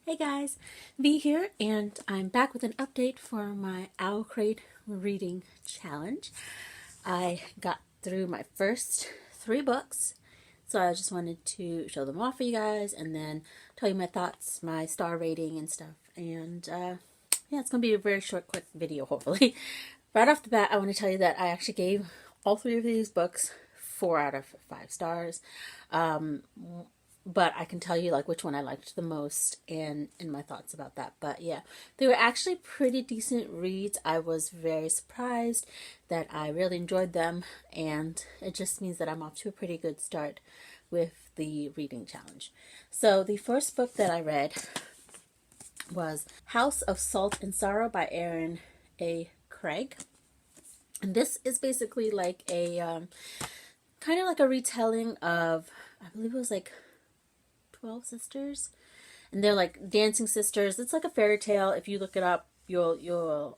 Hey guys, V here, and I'm back with an update for my Owlcrate reading challenge. I got through my first 3 books, so I just wanted to show them off for you guys and then tell you my thoughts, my star rating and stuff. And yeah, it's going to be a very short, quick video, hopefully. Right off the bat, I want to tell you that I actually gave all 3 of these books 4 out of 5 stars. But I can tell you like which one I liked the most and my thoughts about that. But yeah, they were actually pretty decent reads. I was very surprised that I really enjoyed them, and it just means that I'm off to a pretty good start with the reading challenge. So the first book that I read was House of Salt and Sorrow by Aaron A. Craig. And this is basically like a kind of like a retelling of, I believe it was like 12 sisters, and they're like dancing sisters. It's like a fairy tale. If you look it up, you'll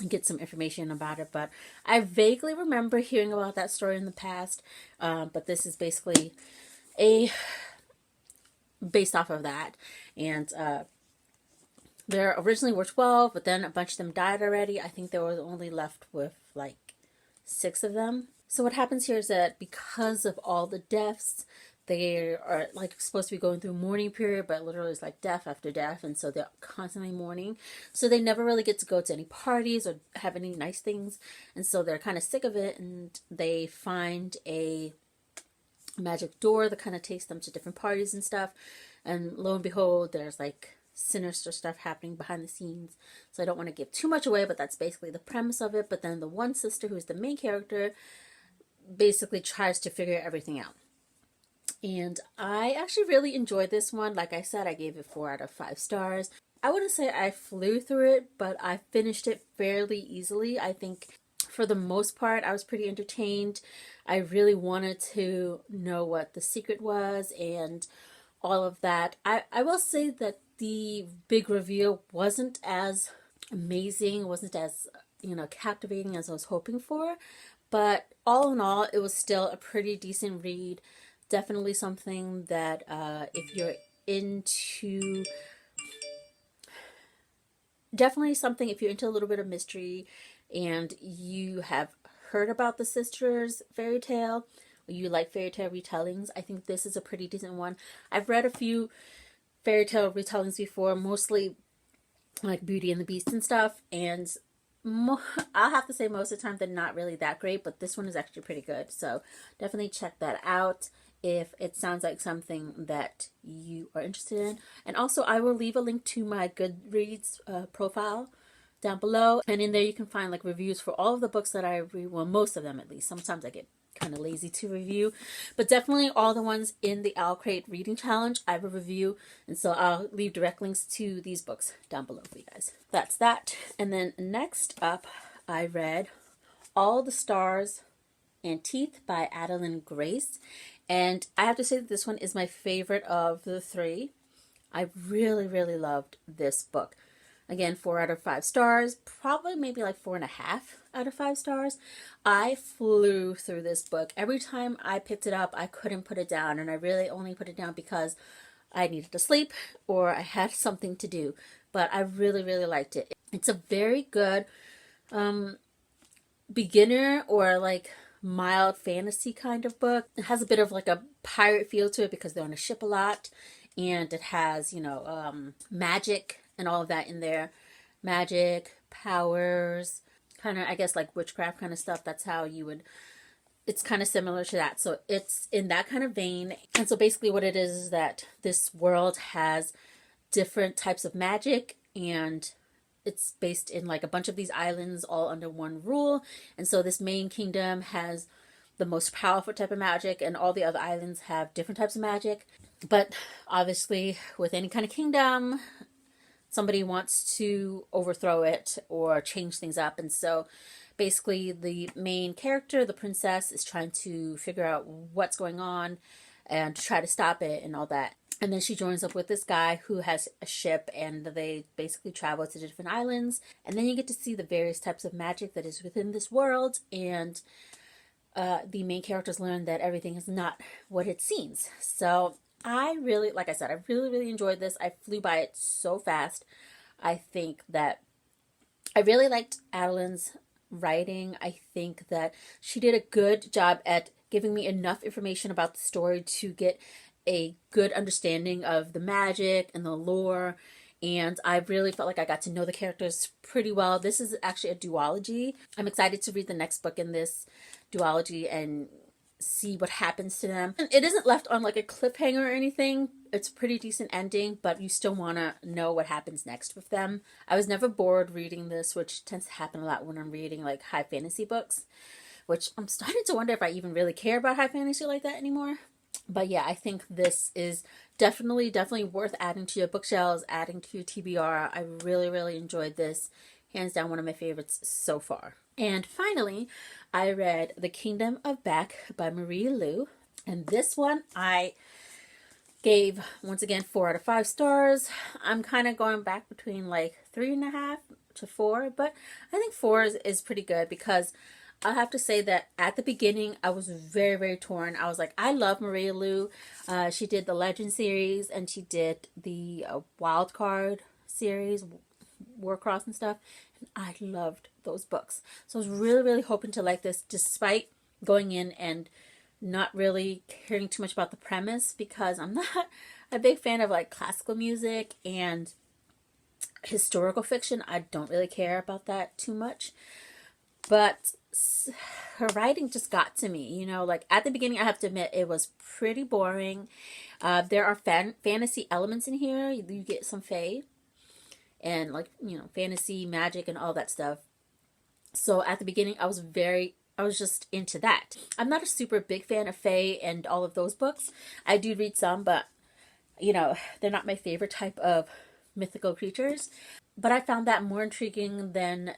get some information about it, but I vaguely remember hearing about that story in the past. But this is basically a based off of that. And there originally were 12, but then a bunch of them died already. I think there was only left with like 6 of them. So what happens here is that because of all the deaths, they are like supposed to be going through a mourning period, but literally it's like death after death, and so they're constantly mourning. So they never really get to go to any parties or have any nice things, and so they're kind of sick of it, and they find a magic door that kind of takes them to different parties and stuff. And lo and behold, there's like sinister stuff happening behind the scenes. So I don't want to give too much away, but that's basically the premise of it. But then the one sister, who's the main character, basically tries to figure everything out. And I actually really enjoyed this one. Like I said, I gave it 4 out of 5 stars. I wouldn't say I flew through it, but I finished it fairly easily. I think for the most part, I was pretty entertained. I really wanted to know what the secret was and all of that. I will say that the big reveal wasn't as amazing, wasn't as, captivating as I was hoping for. But all in all, it was still a pretty decent read. Definitely something that if you're into, a little bit of mystery and you have heard about the sisters fairy tale, or you like fairy tale retellings, I think this is a pretty decent one. I've read a few fairy tale retellings before, mostly like Beauty and the Beast and stuff, and I'll have to say most of the time they're not really that great, but this one is actually pretty good. So definitely check that out if it sounds like something that you are interested in. And also, I will leave a link to my Goodreads profile down below, and in there you can find like reviews for all of the books that I read. Well, most of them at least. Sometimes I get kind of lazy to review, but definitely all the ones in the Owlcrate reading challenge I will review, and so I'll leave direct links to these books down below for you guys. That's that. And then next up, I read All the Stars and Teeth by Adeline Grace, and I have to say that this one is my favorite of the 3. I really, really loved this book. Again, 4 out of 5 stars, probably maybe like 4.5 out of 5 stars. I flew through this book. Every time I picked it up, I couldn't put it down, and I really only put it down because I needed to sleep or I had something to do. But I really, really liked it. It's a very good beginner or like mild fantasy kind of book. It has a bit of like a pirate feel to it because they're on a ship a lot, and it has, magic and all of that in there. Magic, powers, kind of, I guess, like witchcraft kind of stuff. That's how you would, it's kind of similar to that. So it's in that kind of vein. And so basically what it is that this world has different types of magic, and it's based in like a bunch of these islands all under one rule. And so this main kingdom has the most powerful type of magic, and all the other islands have different types of magic. But obviously with any kind of kingdom, somebody wants to overthrow it or change things up. And so basically the main character, the princess, is trying to figure out what's going on and to try to stop it and all that. And then she joins up with this guy who has a ship, and they basically travel to different islands. And then you get to see the various types of magic that is within this world. And the main characters learn that everything is not what it seems. So I really, like I said, I really enjoyed this. I flew by it so fast. I think that I really liked Adeline's writing. I think that she did a good job at giving me enough information about the story to get a good understanding of the magic and the lore. And I really felt like I got to know the characters pretty well. This is actually a duology. I'm excited to read the next book in this duology and see what happens to them. It isn't left on like a cliffhanger or anything. It's a pretty decent ending, but you still want to know what happens next with them. I was never bored reading this, which tends to happen a lot when I'm reading like high fantasy books, which I'm starting to wonder if I even really care about high fantasy like that anymore. But yeah, I think this is definitely worth adding to your bookshelves, adding to your TBR. I really enjoyed this. Hands down, one of my favorites so far. And finally, I read The Kingdom of Beck by Marie Lu. And this one I gave, once again, 4 out of 5 stars. I'm kind of going back between like 3.5 to 4, but I think 4 is pretty good because I have to say that at the beginning I was very torn. I was like, I love Maria Lu. She did the Legend series and she did the Wild Card series, Warcross and stuff. And I loved those books. So I was really hoping to like this despite going in and not really caring too much about the premise because I'm not a big fan of like classical music and historical fiction. I don't really care about that too much. But her writing just got to me, you know, like at the beginning, I have to admit it was pretty boring. There are fantasy elements in here. You get some fae and like, you know, fantasy, magic and all that stuff. So at the beginning, I was just into that. I'm not a super big fan of fae and all of those books. I do read some, but you know, they're not my favorite type of mythical creatures. But I found that more intriguing than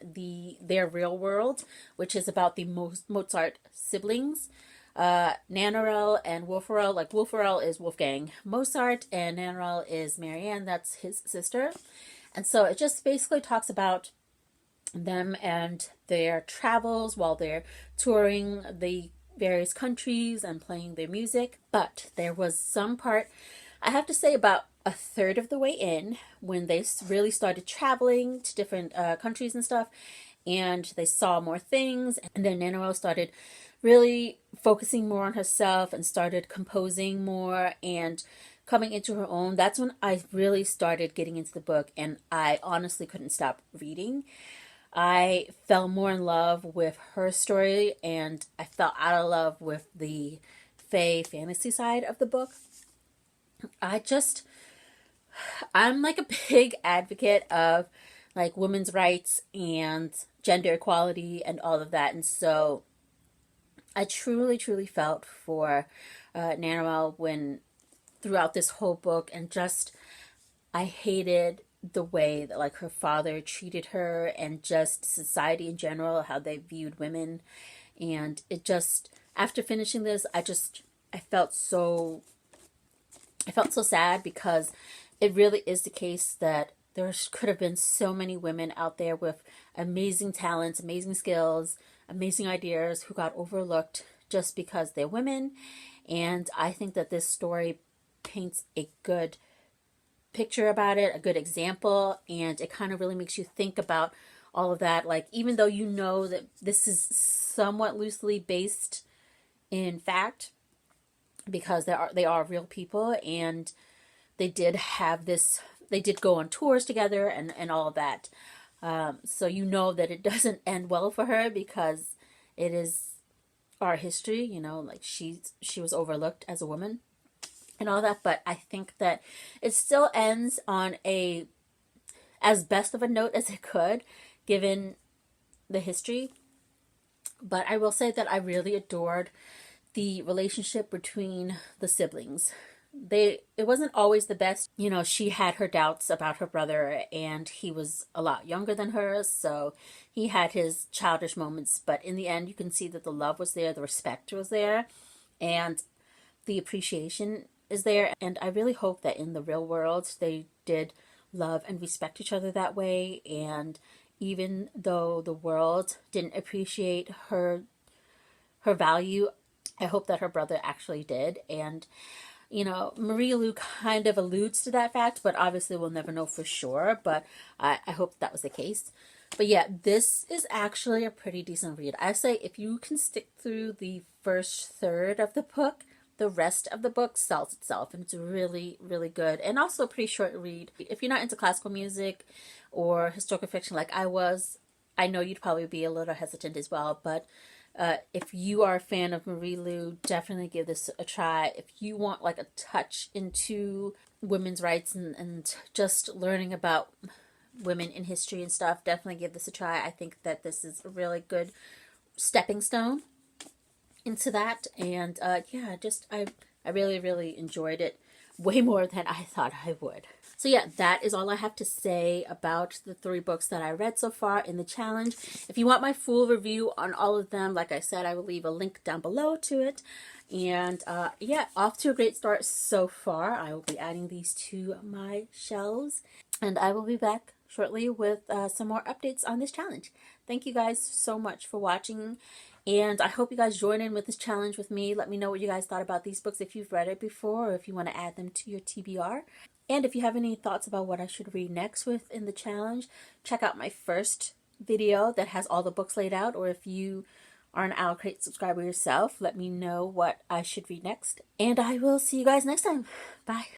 their real world, which is about the Mozart siblings, Nannerl and Wolferel. Like Wolferel is Wolfgang Mozart, and Nannerl is Marianne. That's his sister, and so it just basically talks about them and their travels while they're touring the various countries and playing their music. But there was some part, I have to say, about a third of the way in when they really started traveling to different countries and stuff, and they saw more things, and then Nannerl started really focusing more on herself and started composing more and coming into her own. That's when I really started getting into the book, and I honestly couldn't stop reading. I fell more in love with her story, and I fell out of love with the fae fantasy side of the book. I'm like a big advocate of like women's rights and gender equality and all of that. And so I truly felt for Nannerl when throughout this whole book, and just I hated the way that like her father treated her and just society in general, how they viewed women. And it just, after finishing this, I felt so sad because it really is the case that there could have been so many women out there with amazing talents, amazing skills, amazing ideas who got overlooked just because they're women. And I think that this story paints a good picture about it, a good example, and it kind of really makes you think about all of that. Like, even though you know that this is somewhat loosely based in fact, because they are real people, and they did go on tours together and all of that. So you know that it doesn't end well for her because it is our history, you know, like she was overlooked as a woman and all that. But I think that it still ends on as best of a note as it could, given the history. But I will say that I really adored the relationship between the siblings. It wasn't always the best. You know, she had her doubts about her brother, and he was a lot younger than her, so he had his childish moments. But in the end, you can see that the love was there, the respect was there, and the appreciation is there. And I really hope that in the real world, they did love and respect each other that way. And even though the world didn't appreciate her value, I hope that her brother actually did. And You know, Marie Lu kind of alludes to that fact, but obviously we'll never know for sure. But I hope that was the case. But yeah, this is actually a pretty decent read. I say if you can stick through the first third of the book, the rest of the book sells itself, and it's really, really good. And also a pretty short read. If you're not into classical music or historical fiction like I was, I know you'd probably be a little hesitant as well. But if you are a fan of Marie Lu, definitely give this a try. If you want like a touch into women's rights and just learning about women in history and stuff, definitely give this a try. I think that this is a really good stepping stone into that. And yeah, just I really, really enjoyed it way more than I thought I would. So yeah, that is all I have to say about the 3 books that I read so far in the challenge. If you want my full review on all of them, like I said, I will leave a link down below to it. And yeah, off to a great start so far. I will be adding these to my shelves. And I will be back shortly with some more updates on this challenge. Thank you guys so much for watching. And I hope you guys join in with this challenge with me. Let me know what you guys thought about these books if you've read it before or if you want to add them to your TBR. And if you have any thoughts about what I should read next within the challenge, check out my first video that has all the books laid out. Or if you are an Owlcrate subscriber yourself, let me know what I should read next. And I will see you guys next time. Bye.